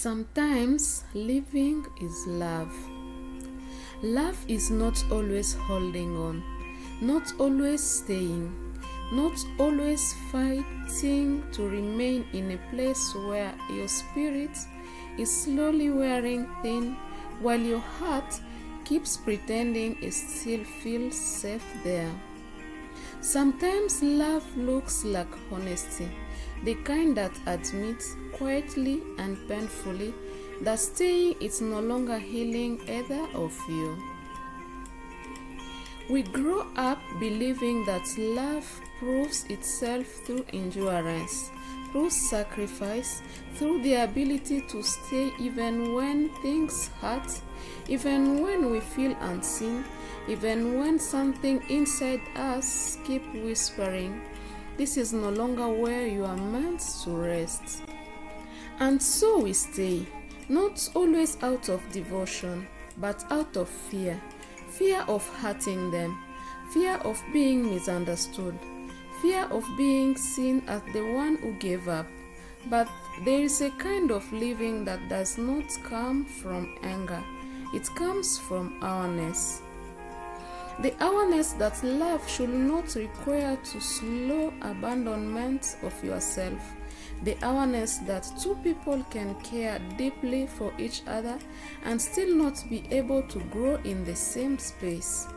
Sometimes living is love. Love is not always holding on, not always staying, not always fighting to remain in a place where your spirit is slowly wearing thin while your heart keeps pretending it still feels safe there. Sometimes love looks like honesty, the kind that admits quietly and painfully that staying is no longer healing either of you. We grow up believing that love proves itself through endurance, through sacrifice, through the ability to stay even when things hurt, even when we feel unseen, even when something inside us keeps whispering, "This is no longer where you are meant to rest." And so we stay, not always out of devotion, but out of fear. Fear of hurting them, fear of being misunderstood, fear of being seen as the one who gave up. But there is a kind of living that does not come from anger. It comes from awareness. The awareness that love should not require to slow abandonment of yourself. The awareness that two people can care deeply for each other and still not be able to grow in the same space.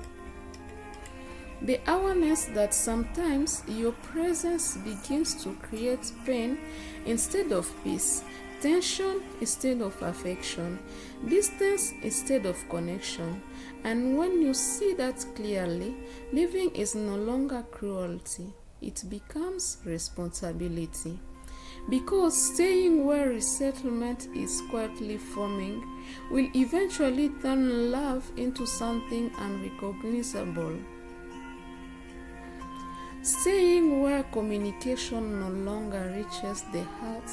The awareness that sometimes your presence begins to create pain instead of peace, tension instead of affection, distance instead of connection. And when you see that clearly, living is no longer cruelty, it becomes responsibility. Because staying where resettlement is quietly forming will eventually turn love into something unrecognizable. Staying where communication no longer reaches the heart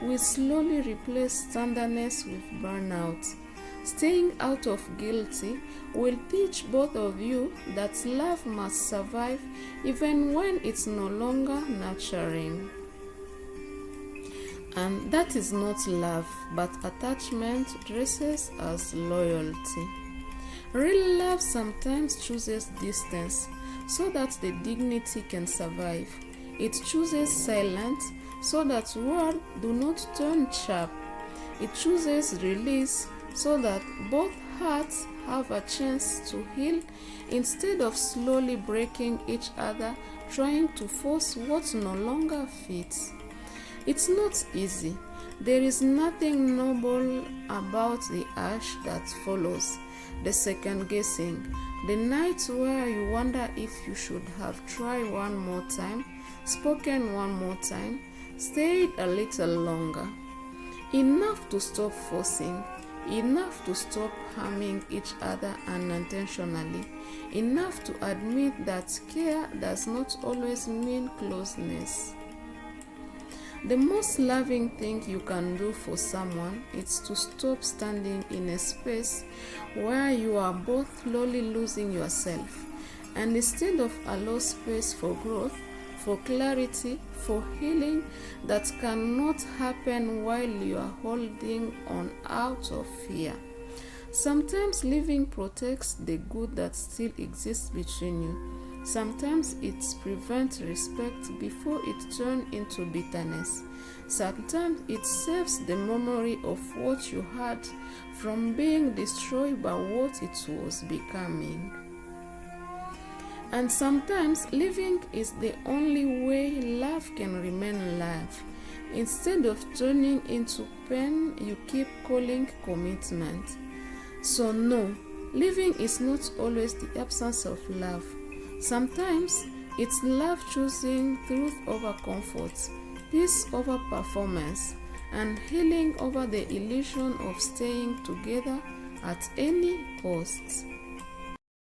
will slowly replace tenderness with burnout. Staying out of guilty will teach both of you that love must survive even when it's no longer nurturing. And that is not love, but attachment dressed as loyalty. Real love sometimes chooses distance so that the dignity can survive. It chooses silence so that words do not turn sharp. It chooses release so that both hearts have a chance to heal instead of slowly breaking each other, trying to force what no longer fits. It's not easy. There is nothing noble about the ash that follows, the second guessing, the nights where you wonder if you should have tried one more time, spoken one more time, stayed a little longer. Enough to stop forcing, enough to stop harming each other unintentionally, enough to admit that care does not always mean closeness. The most loving thing you can do for someone is to stop standing in a space where you are both slowly losing yourself, and instead of allow space for growth, for clarity, for healing that cannot happen while you are holding on out of fear. Sometimes living protects the good that still exists between you. Sometimes it prevents respect before it turns into bitterness. Sometimes it saves the memory of what you had from being destroyed by what it was becoming. And sometimes living is the only way love can remain love. Instead of turning into pain you keep calling commitment. So no, living is not always the absence of love. Sometimes it's love choosing truth over comfort, peace over performance, and healing over the illusion of staying together at any cost.